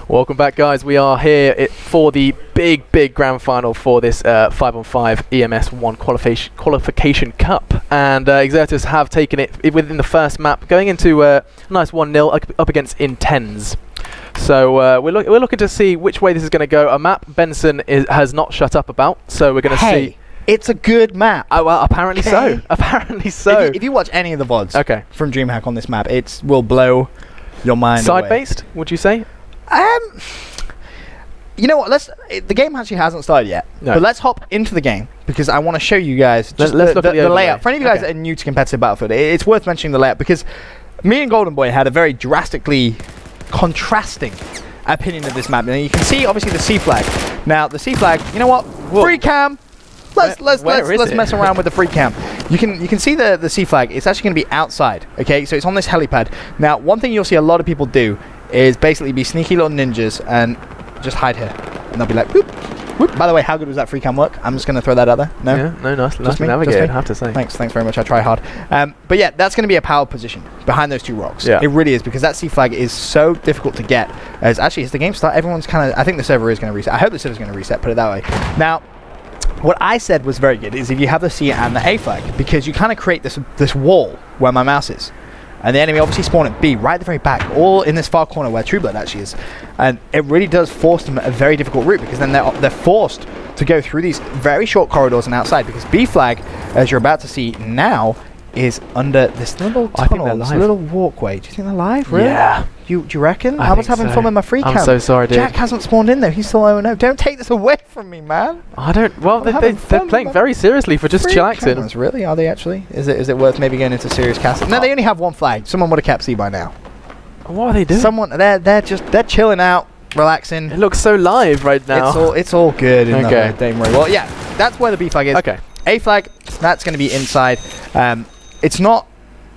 Welcome back, guys. We are here for the big grand final for this 5-on-5 EMS One Qualification Cup. And Exertus have taken it within the first map, going into a nice 1-0 up against Intenze. So we're looking to see which way this is going to go. A map Benson has not shut up about, so we're going to see. It's a good map. Oh, well, apparently so. Apparently so. If you watch any of the VODs from DreamHack on this map, it will blow your mind Side-based, would you say? You know what? The game actually hasn't started yet. No. But let's hop into the game because I want to show you guys just let's look at the layout. For any of you guys that are new to competitive Battlefield, it's worth mentioning the layout because me and Golden Boy had a very drastically contrasting opinion of this map. And you can see obviously the C flag. Now the C flag, you know what? Whoa. Free cam. Let's mess around with the free cam. You can see the C flag. It's actually going to be outside. Okay, so it's on this helipad. Now, one thing you'll see a lot of people do is basically be sneaky little ninjas and just hide here, and they'll be like, whoop, whoop. By the way, how good was that free cam work? I'm just going to throw that out there. No, yeah, no, nice navigated, I have to say. Thanks very much. I try hard. But yeah, that's going to be a power position behind those two rocks. Yeah. It really is, because that C flag is so difficult to get. As actually, as the game starts, everyone's kind of. I think the server is going to reset. I hope the server's going to reset. Put it that way. Now, what I said was very good is if you have the C and the A flag, because you kind of create this wall where my mouse is. And the enemy obviously spawn at B, right at the very back, all in this far corner where Trueblood actually is. And it really does force them a very difficult route, because then they're forced to go through these very short corridors and outside, because B flag, as you're about to see now, is under this little tunnel, this little walkway. Do you think they're live? Really? Yeah. Do you reckon? I was having fun with my free cam. I'm so sorry, dude. Jack hasn't spawned in though. He's still 0-0. Don't take this away from me, man. I don't. Well, they're playing very seriously for just chillaxing. Really? Are they actually? Is it worth maybe going into serious casting? No, they only have one flag. Someone would have kept C by now. What are they doing? They're chilling out, relaxing. It looks so live right now. It's all good. Don't worry. Well, yeah, that's where the B flag is. Okay. A flag, that's going to be inside. It's not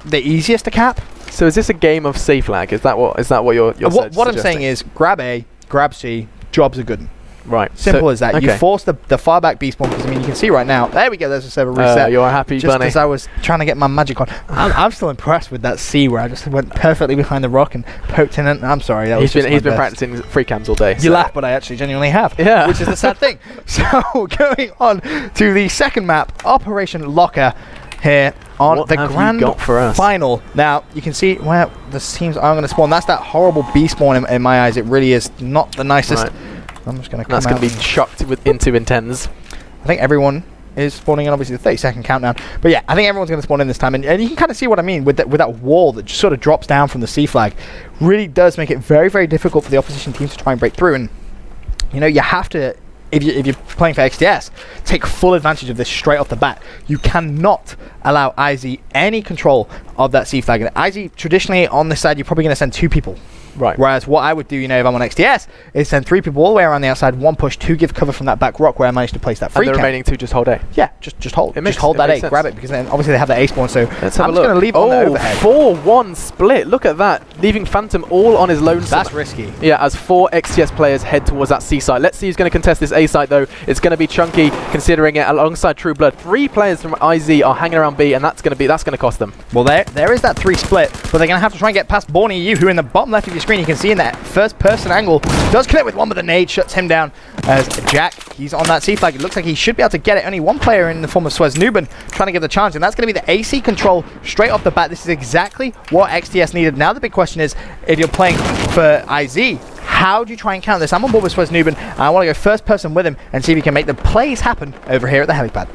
the easiest to cap. So is this a game of C flag? Is that what you're what I'm saying is grab A, grab C, job's a good one. Right. Simple as that. You force the far back B spawn, because I mean you can see right now. There we go. There's a server reset. You're a happy just bunny. Just because I was trying to get my magic on. I'm still impressed with that C where I just went perfectly behind the rock and poked in it. I'm sorry. He's been practicing free cams all day. You laugh, but I actually genuinely have. Yeah. Which is the sad thing. So going on to the second map, Operation Locker. Here on the grand final. Now you can see where the teams are going to spawn. That's that horrible B spawn in my eyes. It really is not the nicest. Right. I'm just going to come out. That's going to be chucked into Intenze. I think everyone is spawning in, obviously the 30-second countdown. But yeah, I think everyone's going to spawn in this time, and you can kind of see what I mean with that wall that just sort of drops down from the C flag. Really does make it very, very difficult for the opposition teams to try and break through. And you know, you have to. If you're playing for XDS, take full advantage of this straight off the bat. You cannot allow IZ any control of that C flag. And IZ, traditionally, on this side, you're probably going to send 2 people. Right. Whereas what I would do, you know, if I'm on XDS, is send 3 people all the way around the outside, 1 push, 2 give cover from that back rock where I managed to place that free cam. And the remaining 2 just hold A? Yeah, just hold. Just hold that A, grab it, because then obviously they have the A spawn, so let's have I'm just going to leave on the overhead. 4-1 split, look at that. Leaving Phantom all on his lone side. That's risky. Yeah, as 4 XTS players head towards that C side. Let's see who's going to contest this A side though. It's going to be Chunky, considering it alongside Trueblood. 3 players from IZ are hanging around B, and that's going to cost them. Well, there is that 3 split, but they're going to have to try and get past Borny You, who in the bottom left of your screen, you can see in that first person angle, does connect with one, but the nade shuts him down. As Jack, he's on that C flag. It looks like he should be able to get it. Only 1 player in the form of Swez Nuben trying to give the challenge, and that's going to be the AC control straight off the bat. This is exactly what XTS needed. Now the big question is, if you're playing for IZ, how do you try and counter this? I'm on board with Swez Nuben, and I want to go first person with him and see if he can make the plays happen over here at the helipad.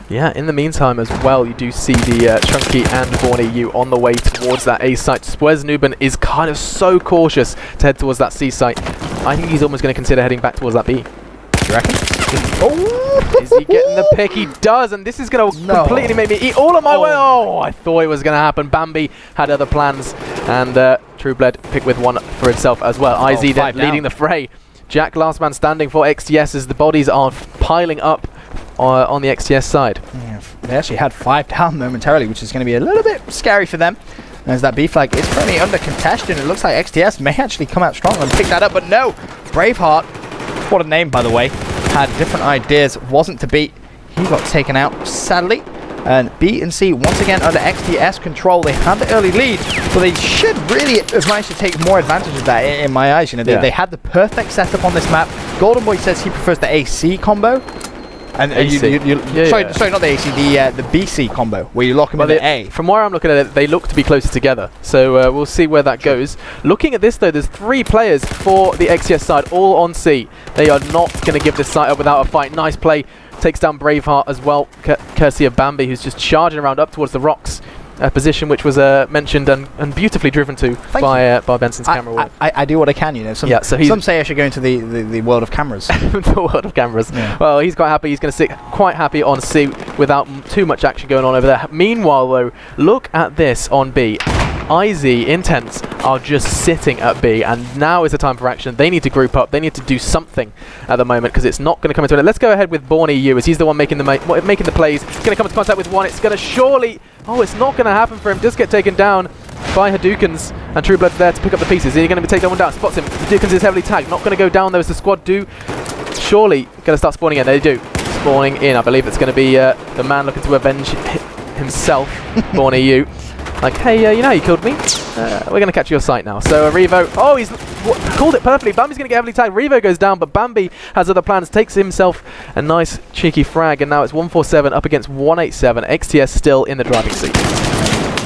Yeah, in the meantime as well, you do see the Chunky and Borny You on the way towards that A site. Swez Nuben is kind of so cautious to head towards that C site. I think he's almost going to consider heading back towards that B. You reckon? Is he getting the pick? He does, and this is going to completely make me eat all of my way. Oh, I thought it was going to happen. Bambi had other plans, and Trueblood picked with 1 for himself as well. IZ then leading the fray. Jack last man standing for XTS as the bodies are piling up on the XTS side. Yeah, they actually had 5 down momentarily, which is going to be a little bit scary for them. As that B flag is currently under contention, it looks like XTS may actually come out strong and pick that up, but no! Braveheart, what a name by the way, had different ideas, wasn't to beat. He got taken out, sadly. And B and C, once again, under XTS control. They had the early lead, but they should really have managed to take more advantage of that in my eyes. You know, they had the perfect setup on this map. Golden Boy says he prefers the AC combo. And sorry, not the AC, the BC combo, where you lock them in the A. From where I'm looking at it, they look to be closer together. So we'll see where that goes. Looking at this, though, there's 3 players for the XTS side, all on C. They are not going to give this site up without a fight. Nice play. Takes down Braveheart as well, courtesy of Bambi, who's just charging around up towards the rocks. A position which was mentioned and beautifully driven to by Benson's camera work. I do what I can, you know. Some say I should go into the world of cameras. The world of cameras. Yeah. Well, he's quite happy. He's going to sit quite happy on C without too much action going on over there. Meanwhile, though, look at this on B. IZ, Intenze are just sitting at B, and now is the time for action. They need to group up. They need to do something at the moment because it's not going to come into it. Let's go ahead with Born EU as he's the one making the plays. He's going to come into contact with one. It's going to surely... Oh, it's not going to happen for him. Just get taken down by Hadoukens, and True Blood's there to pick up the pieces. Is he going to take that one down? Spots him. Hadoukens is heavily tagged. Not going to go down though as the squad do. Surely going to start spawning in. They do. Spawning in. I believe it's going to be the man looking to avenge himself, Born EU. Like, hey, you know how you killed me? We're going to catch your sight now. So Revo, oh, he's called it perfectly. Bambi's going to get heavily tagged. Revo goes down, but Bambi has other plans. Takes himself a nice cheeky frag, and now it's 147 up against 187. XTS still in the driving seat.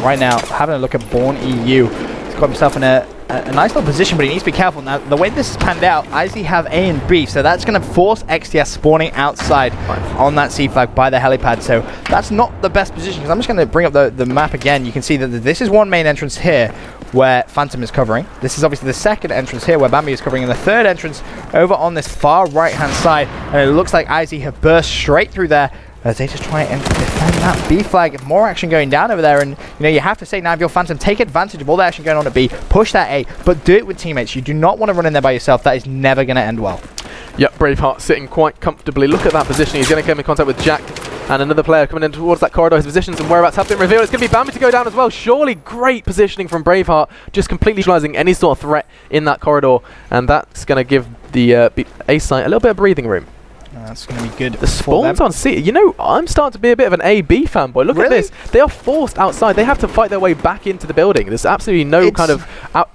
Right now, having a look at Born EU. He's got himself in a nice little position, but he needs to be careful. Now, the way this is panned out, IZ have A and B, so that's going to force XTS spawning outside on that C flag by the helipad. So that's not the best position, because I'm just going to bring up the map again. You can see that this is one main entrance here where Phantom is covering. This is obviously the second entrance here where Bambi is covering, and the third entrance over on this far right-hand side. And it looks like IZ have burst straight through there as they just try and defend that B flag. More action going down over there, and you know, you have to say now, if you're Phantom, take advantage of all the action going on at B, push that A, but do it with teammates. You do not want to run in there by yourself. That is never going to end well. Yep, Braveheart sitting quite comfortably. Look at that positioning. He's going to come in contact with Jack, and another player coming in towards that corridor. His positions and whereabouts have been revealed. It's going to be Bambi to go down as well. Surely great positioning from Braveheart, just completely neutralizing any sort of threat in that corridor, and that's going to give the A site a little bit of breathing room. That's going to be good. The spawns on C. You know, I'm starting to be a bit of an A-B fanboy. Look at this. They are forced outside. They have to fight their way back into the building. There's absolutely no kind of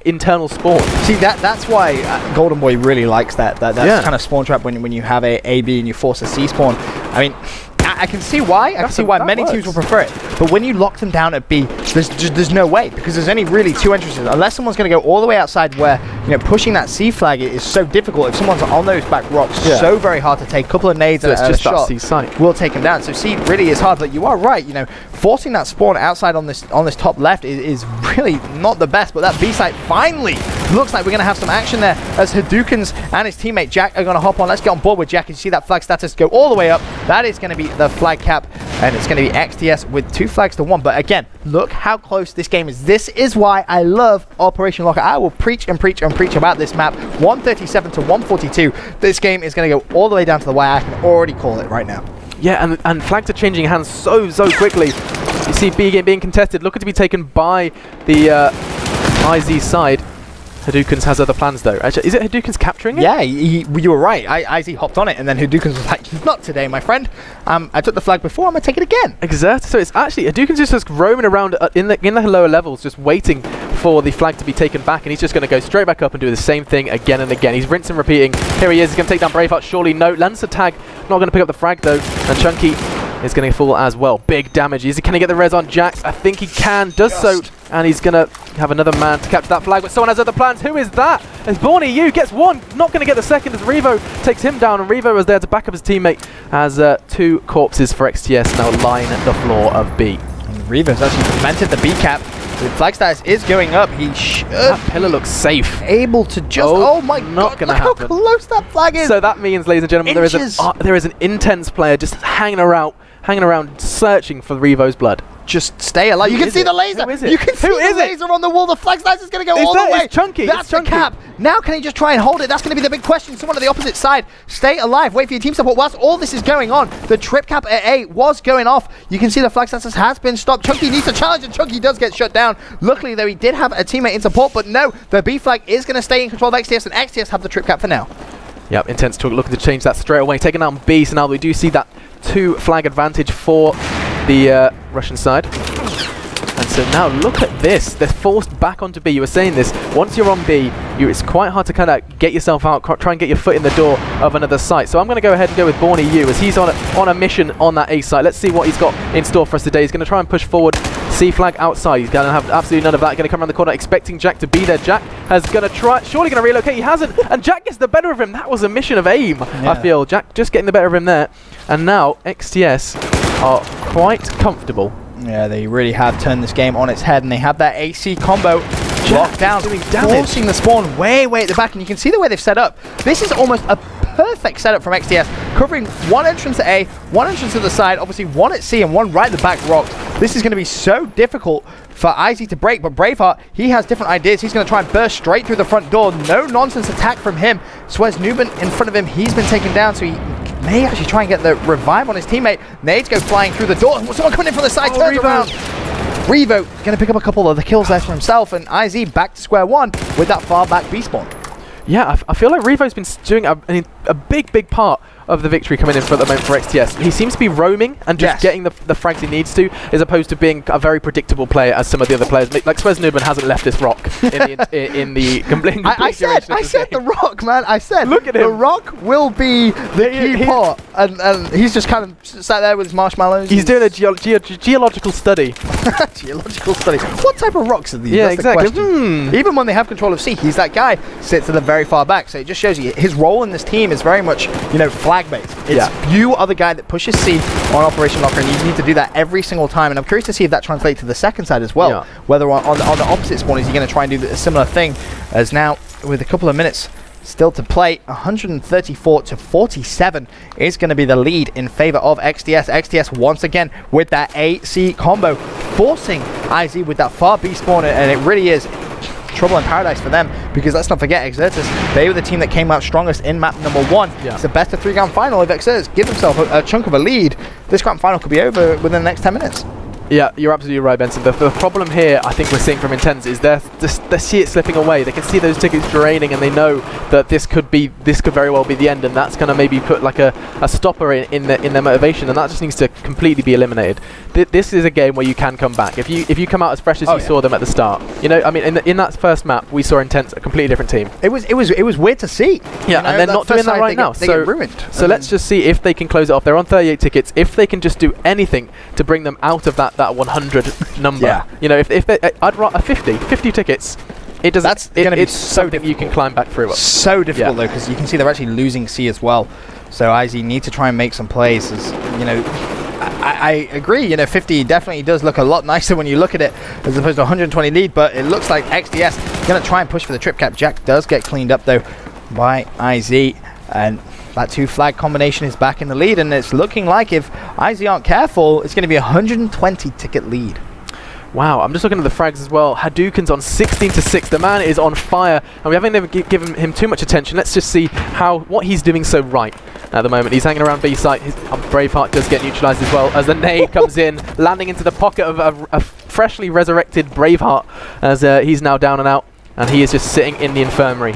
internal spawn. See, that's why Golden Boy really likes that kind of spawn trap when you have a B and you force a C spawn. I mean, I can see why. I can see why many teams will prefer it. But when you lock them down at B, there's no way, because there's only really 2 entrances. Unless someone's going to go all the way outside where, you know, pushing that C flag is so difficult. If someone's on those back rocks, so very hard to take. A couple of nades and a shot will take them down. So C really is hard. But you are right. You know, forcing that spawn outside on this top left is really not the best. But that B site finally looks like we're going to have some action there, as Hadoukens and his teammate Jack are going to hop on. Let's get on board with Jack and see that flag status go all the way up. That is going to be the flag cap, and it's going to be XTS with 2 flags to 1. But again, look how close this game is. This is why I love Operation Locker. I will preach and preach and preach about this map. 137 to 142. This game is going to go all the way down to the wire. I can already call it right now. Yeah, and flags are changing hands so quickly. You see B game being contested, looking to be taken by the IZ side. Hadoukens has other plans though. Actually, is it Hadoukens capturing it? Yeah, you were right. IZ hopped on it, and then Hadoukens was like, not today, my friend. I took the flag before, I'm going to take it again. Exertus. So it's actually, Hadoukens is just roaming around in the lower levels, just waiting for the flag to be taken back, and he's just going to go straight back up and do the same thing again and again. He's rinsing and repeating. Here he is, he's going to take down Braveheart, surely no. Lancer tag, not going to pick up the frag though, and Chunky is going to fall as well. Big damage. Can he get the res on Jax? I think he can. Does so, and he's going to have another man to capture that flag, but someone has other plans. Who is that? As Born EU gets one, not going to get the second, as Revo takes him down, and Revo is there to back up his teammate as 2 corpses for XTS now line the floor of B. And Revo's actually prevented the B cap. The flag status is going up. He should. That pillar looks safe. Able to just. Oh my not god! Gonna look happen. How close that flag is. So that means, ladies and gentlemen, there is an Intenze player just hanging around, searching for Revo's blood. Just stay alive. You can see the laser. Who is it? You can see the laser on the wall. The flag status is going to go all the way. It's Chunky. That's the cap. Now can he just try and hold it? That's going to be the big question. Someone on the opposite side. Stay alive. Wait for your team support. Whilst all this is going on, the trip cap at A was going off. You can see the flag status has been stopped. Chunky needs a challenge, and Chunky does get shut down. Luckily, though, he did have a teammate in support, but no, the B flag is going to stay in control of XTS, and XTS have the trip cap for now. Yep, Intenze looking to change that straight away. Taking out B, so now we do see that 2 flag advantage for the Russian side. And so now look at this. They're forced back onto B. You were saying this. Once you're on B, it's quite hard to kind of get yourself out, try and get your foot in the door of another site. So I'm going to go ahead and go with Borny U as he's on a mission on that A site. Let's see what he's got in store for us today. He's going to try and push forward. C flag outside. He's going to have absolutely none of that. Going to come around the corner expecting Jack to be there. Jack has going to try, surely going to relocate. He hasn't. And Jack gets the better of him. That was a mission of aim, yeah. I feel. Jack just getting the better of him there. And now XTS are quite comfortable. Yeah, they really have turned this game on its head, and they have that AC combo locked down, forcing the spawn way at the back, and you can see the way they've set up. This is almost a perfect setup from XTS, covering one entrance at A, one entrance to the side, obviously one at C, and one right at the back rocks. This is going to be so difficult for IZ to break, but Braveheart, he has different ideas. He's going to try and burst straight through the front door. No nonsense attack from him. Swez Nuben in front of him, he's been taken down, so he may actually try and get the revive on his teammate. Nades go flying through the door. Someone coming in from the side, turns around. Revo going to pick up a couple of the kills there for himself, and IZ back to square one with that far back B spawn. Yeah, I feel like Revo's been doing a big part of the victory coming in for the moment for XTS. He seems to be roaming and just getting the frags he needs to, as opposed to being a very predictable player as some of the other players. Like Swez Nuben hasn't left this rock in the complete I said the rock, man. I said, look at him. The rock will be the key part, and he's just kind of sat there with his marshmallows. He's doing a geological study. Geological study. What type of rocks are these? Yeah, that's exactly. Even when they have control of C, he's that guy sits at the very far back. So it just shows you his role in this team is very much, flag based. You are the guy that pushes C on Operation Locker, and you need to do that every single time. And I'm curious to see if that translates to the second side as well. Yeah. Whether on the opposite spawn, is he going to try and do a similar thing? As now, with a couple of minutes still to play, 134 to 47 is going to be the lead in favor of XTS. XTS once again with that AC combo, forcing IZ with that far B spawn, and it really is trouble in paradise for them, because let's not forget Exertus, they were the team that came out strongest in map number 1. Yeah. It's the best of 3 grand final. If Exertus give themselves a chunk of a lead, this grand final could be over within the next 10 minutes. Yeah, you're absolutely right, Benson. The problem here, I think we're seeing from Intenze, is they see it slipping away. They can see those tickets draining, and they know that this could very well be the end, and that's going to maybe put like a stopper in their motivation, and that just needs to completely be eliminated. This is a game where you can come back if you come out as fresh as you saw them at the start. I mean, in that first map, we saw Intenze, a completely different team. It was weird to see. Yeah, and they're not doing that right now. They get ruined. So let's just see if they can close it off. They're on 38 tickets. If they can just do anything to bring them out of that 100 number. Yeah. If they, I'd write 50 tickets. It doesn't. That's going to be so difficult. You can climb back through it. So difficult though, because you can see they're actually losing C as well. So IZ need to try and make some plays. As I agree. 50 definitely does look a lot nicer when you look at it as opposed to 120 lead. But it looks like XTS going to try and push for the trip cap. Jack does get cleaned up though by IZ, and that 2 flag combination is back in the lead, and it's looking like if IZ aren't careful, it's going to be a 120 ticket lead. Wow, I'm just looking at the frags as well. Hadouken's on 16 to 6. The man is on fire, and we haven't given him too much attention. Let's just see what he's doing so right at the moment. He's hanging around B site. His Braveheart does get neutralized as well as the nade comes in, landing into the pocket of a freshly resurrected Braveheart, as he's now down and out, and he is just sitting in the infirmary.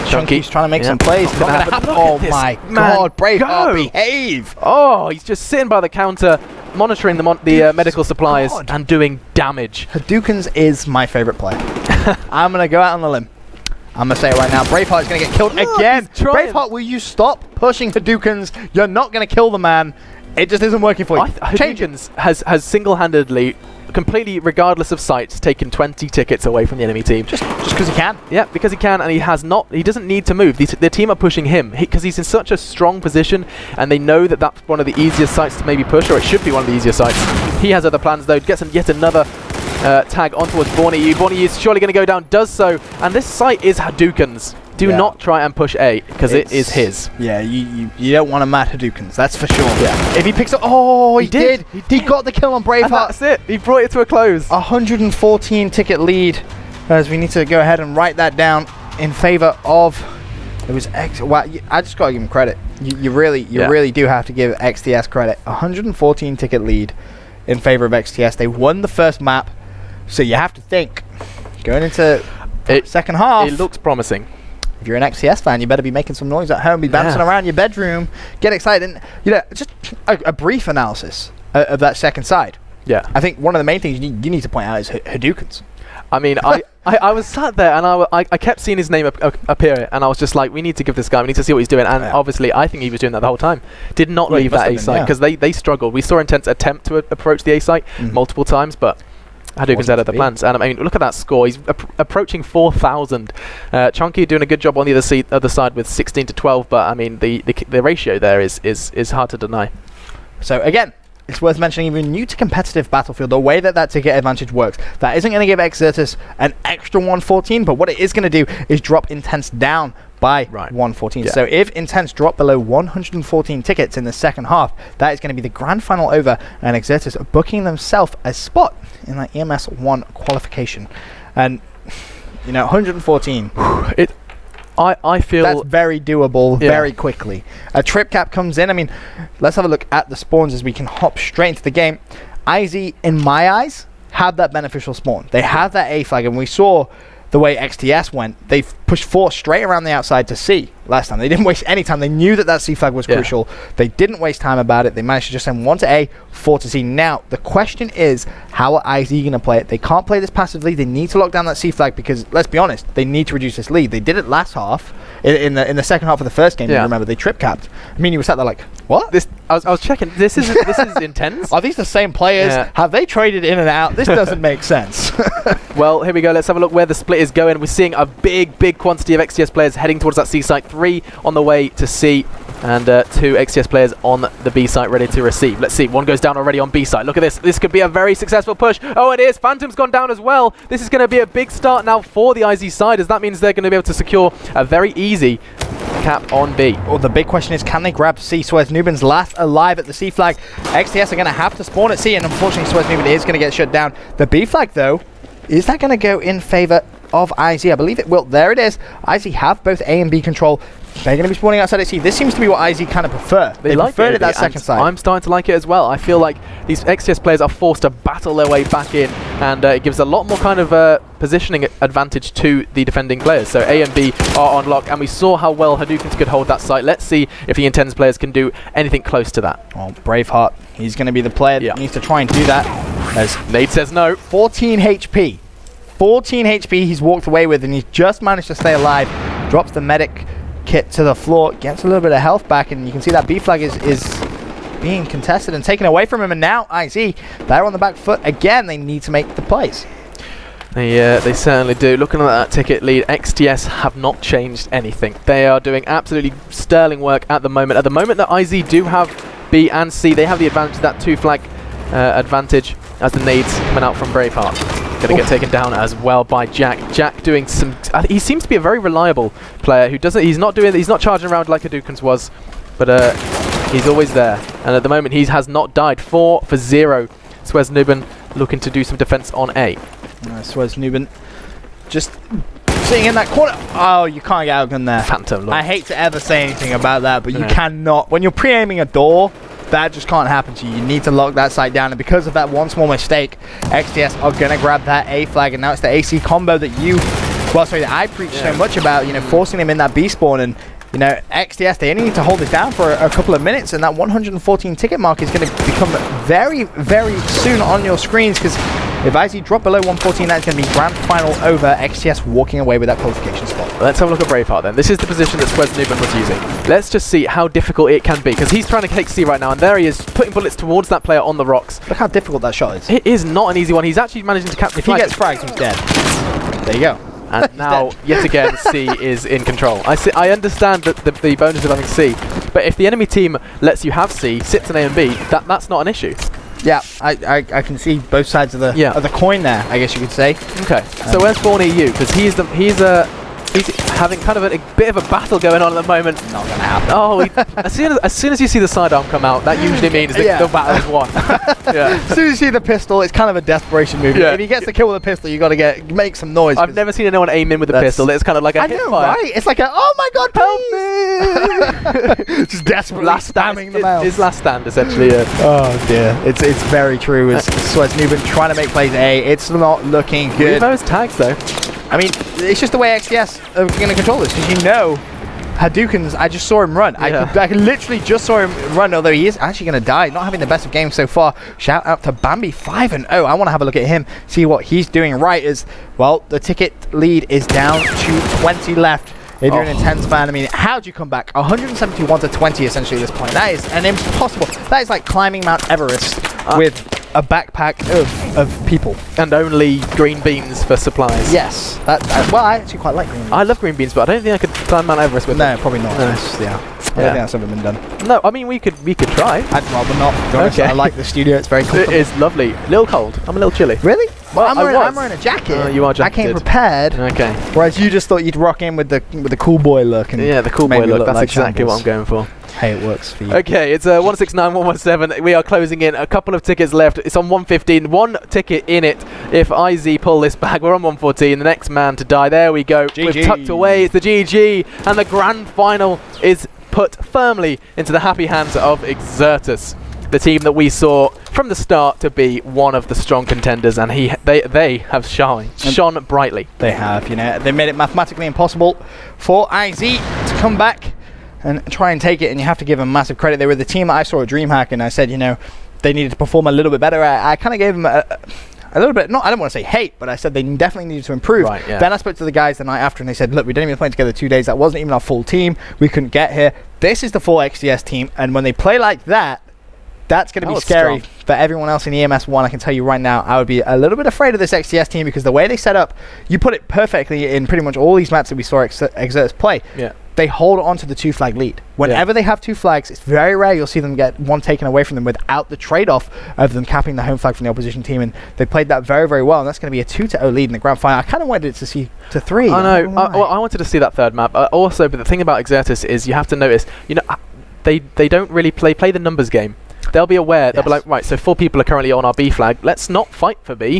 Chunky's trying to make some plays. Not gonna happen. Oh my god, Braveheart, behave! Oh, he's just sitting by the counter, monitoring the medical supplies and doing damage. Hadouken's is my favorite player. I'm gonna go out on the limb. I'm gonna say it right now. Braveheart's gonna get killed again. Braveheart, will you stop pushing Hadouken's? You're not gonna kill the man. It just isn't working for you. Hadouken's has single-handedly, completely regardless of sights, taken 20 tickets away from the enemy team. Just because he can? Yeah, because he can, and he doesn't need to move. The team are pushing him because he's in such a strong position, and they know that that's one of the easiest sites to maybe push, or it should be one of the easier sites. He has other plans though. Gets yet another tag on towards Borny U. Borny U is surely going to go down, does so, and this site is Hadouken's. Do not try and push A, because it is his. Yeah, you don't want a mad Hadouken's, that's for sure. Yeah. If he picks up... Oh, he did! He got the kill on Braveheart. And that's it. He brought it to a close. 114 ticket lead, as we need to go ahead and write that down in favor of... It was wow, I just got to give him credit. You really do have to give XTS credit. 114 ticket lead in favor of XTS. They won the first map, so you have to think, going into second half... It looks promising. If you're an XTS fan, you better be making some noise at home, be bouncing around your bedroom, get excited. And, just a brief analysis of that second side. Yeah. I think one of the main things you need to point out is Hadoukens. I mean, I was sat there and I kept seeing his name appear, and I was just like, we need to give this guy, we need to see what he's doing. And obviously, I think he was doing that the whole time. Did not leave that A site because they struggled. We saw Intenze attempt to approach the A site multiple times, but Hadoukens out of the plans. And I mean, look at that score. He's approaching 4,000. Chunky doing a good job on the other side with 16 to 12, but I mean, the ratio there is hard to deny. So again, it's worth mentioning, even new to competitive Battlefield, the way that ticket advantage works. That isn't going to give Exertus an extra 114, but what it is going to do is drop Intenze down by 114. Yeah. So if Intenze drop below 114 tickets in the second half, that is going to be the grand final over, and Exertus booking themselves a spot in that EMS One qualification. And, 114. I feel that's very doable very quickly. A trip cap comes in. I mean, let's have a look at the spawns as we can hop straight into the game. IZ, in my eyes, have that beneficial spawn. They have that A flag, and we saw the way XTS went. They pushed 4 straight around the outside to C last time. They didn't waste any time. They knew that C flag was crucial. They didn't waste time about it. They managed to just send 1 to A, 4 to C. Now, the question is, how are IZ going to play it? They can't play this passively. They need to lock down that C flag because, let's be honest, they need to reduce this lead. They did it last half. In the second half of the first game, you remember, they trip capped. I mean, you were sat there like, what? I was checking. This is Intenze. Are these the same players? Yeah. Have they traded in and out? This doesn't make sense. Well, here we go. Let's have a look where the split is going. We're seeing a big quantity of XTS players heading towards that C site. 3 on the way to C, and 2 XTS players on the B site ready to receive. Let's see. 1 goes down already on B site. Look at this. This could be a very successful push. Oh, it is. Phantom's gone down as well. This is going to be a big start now for the IZ side, as that means they're going to be able to secure a very easy cap on B. Well, the big question is, can they grab C? Swez Nubin's last alive at the C flag. XTS are going to have to spawn at C, and unfortunately Swez Nubin is going to get shut down. The B flag, though, is that going to go in favor of IZ? I believe it will. There it is. IZ have both A and B control. They're going to be spawning outside at C. This seems to be what IZ kind of prefer. They prefer it that second side. I'm starting to like it as well. I feel like these XTS players are forced to battle their way back in, and it gives a lot more kind of positioning advantage to the defending players. So A and B are on lock, and we saw how well Hadoukens could hold that site. Let's see if the Intenze players can do anything close to that. Well, Braveheart, he's going to be the player that needs to try and do that. As Nate says no. 14 HP. 14 HP he's walked away with, and he's just managed to stay alive. Drops the medic kit to the floor, gets a little bit of health back, and you can see that B flag is being contested and taken away from him, and now IZ, they're on the back foot again. They need to make the plays. They certainly do. Looking at that ticket lead, XTS have not changed anything. They are doing absolutely sterling work at the moment. At the moment that IZ do have B and C, they have the advantage, that 2 flag advantage, as the nades coming out from Braveheart. Going to get taken down as well by Jack. Jack doing some. He seems to be a very reliable player who doesn't. He's not charging around like Hadoukens was, but he's always there. And at the moment, he has not died. 4 for 0. Swez Nubin looking to do some defense on A. Swez Nubin just sitting in that corner. Oh, you can't get outgunned there. Phantom launch. I hate to ever say anything about that, but you cannot. When you're pre-aiming a door, that just can't happen to you. You need to lock that site down, and because of that one small mistake, XTS are going to grab that A flag, and now it's the AC combo that that I preach so much about, forcing them in that B spawn, and XTS, they only need to hold it down for a couple of minutes, and that 114 ticket mark is going to become very, very soon on your screens, because if IZ drop below 114, that's going to be grand final over. XTS walking away with that qualification spot. Let's have a look at Braveheart then. This is the position that Swez Nubin was using. Let's just see how difficult it can be, because he's trying to take C right now, and there he is, putting bullets towards that player on the rocks. Look how difficult that shot is. It is not an easy one. He's actually managing to capture. If he gets fragged, he's dead. There you go. And now, yet again, C is in control. I understand that the bonus of having C, but if the enemy team lets you have C, sits in A and B, that's not an issue. Yeah, I can see both sides of the coin there, I guess you could say. Okay, so where's Fawn EU? Because he's having kind of a bit of a battle going on at the moment. Not gonna happen. Oh, as soon as you see the sidearm come out, that usually means the battle is won. As soon as you see the pistol, it's kind of a desperation move. If he gets the kill with a pistol, you got to make some noise. I've never seen anyone aim in with a pistol. It's kind of like a hip fire. Right? It's like oh my god, help me! Just desperately spamming the mouse. His last stand, essentially. Oh dear, it's very true. It's Swez Nubin trying to make plays A. It's not looking good. Those tags though. I mean, it's just the way XTS are going to control this, because Hadoukens, I just saw him run. Yeah. I could literally just saw him run, although he is actually going to die. Not having the best of games so far. Shout out to Bambi, 5-0. I want to have a look at him, see what he's doing right. As well, the ticket lead is down to 20 left. If you're an Intenze fan, I mean, how do you come back? 171 to 20 essentially at this point. That is an impossible. That is like climbing Mount Everest with a backpack of people. And only green beans for supplies. Yes. Well, I actually quite like green beans. I love green beans, but I don't think I could climb Mount Everest with them. No, probably not. No. I don't think that's ever been done. No, I mean, we could try. I'd rather not. To be honest. I like the studio. It's very comfortable. It is lovely. A little cold. I'm a little chilly. Really? Well, I'm wearing a jacket. You are I came prepared. Okay. Whereas you just thought you'd rock in with the cool boy look. And yeah, the cool boy look. That's like exactly shambles. what I'm going for. Hey, it works for you. Okay, it's 169-117. We are closing in. A couple of tickets left. It's on 115. One ticket in it. If IZ pull this back, we're on 114. The next man to die. There we go. GG. We've tucked away. It's the GG. And the grand final is put firmly into the happy hands of Exertus, the team that we saw from the start to be one of the strong contenders, and they have shone brightly. They have, they made it mathematically impossible for IZ to come back and try and take it, and you have to give them massive credit. They were the team that I saw at DreamHack, and I said, they needed to perform a little bit better. I kind of gave them a little bit, I don't want to say hate, but I said they definitely needed to improve. Right, yeah. Then I spoke to the guys the night after, and they said, look, we didn't even play together 2 days. That wasn't even our full team. We couldn't get here. This is the full XDS team, and when they play like that, that's going to be scary for everyone else in EMS One. I can tell you right now, I would be a little bit afraid of this XDS team, because the way they set up, you put it perfectly in pretty much all these maps that we saw Exertus play. Yeah. They hold on to the 2-flag lead. Whenever they have 2 flags, it's very rare you'll see them get one taken away from them without the trade-off of them capping the home flag from the opposition team, and they played that very, very well, and that's going to be a 2-0 lead in the grand final. I kind of wanted it to see to 3. I know. I wanted to see that third map. Also, but the thing about Exertus is you have to notice, they don't really play the numbers game. They'll be aware. They'll be like, right, so 4 people are currently on our B flag. Let's not fight for B.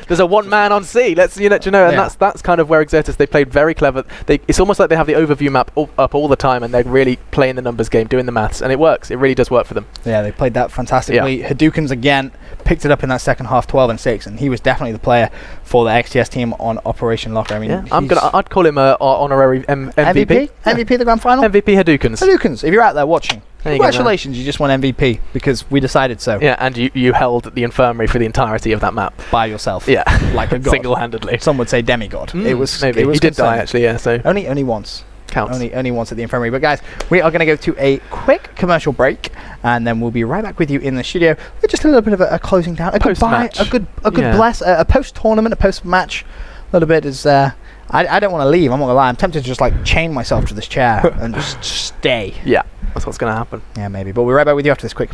There's a 1 man on C. Let's, and that's kind of where Exertus, they played very clever. It's almost like they have the overview map up all the time, and they're really playing the numbers game, doing the maths, and it works. It really does work for them. Yeah, they played that fantastically. Yeah. Hadoukens again picked it up in that second half, 12-6, and he was definitely the player for the XTS team on Operation Locker. I mean, I'd call him our honorary MVP. MVP the grand final. MVP Hadoukens. Hadoukens, if you're out there watching. Congratulations, you just won MVP because we decided so. Yeah, and you held the infirmary for the entirety of that map. By yourself. Yeah. Like a god. Single-handedly. Some would say demigod. Maybe. He did die, actually, yeah. So only once. Counts. Only once at the infirmary. But guys, we are going to go to a quick commercial break, and then we'll be right back with you in the studio with just a little bit of a closing down, a post-match. goodbye, a good bless, a post-tournament, a post-match. A little bit is... I don't want to leave, I'm not going to lie. I'm tempted to just like chain myself to this chair and just stay. Yeah, that's what's going to happen. Yeah, maybe. But we'll be right back with you after this quick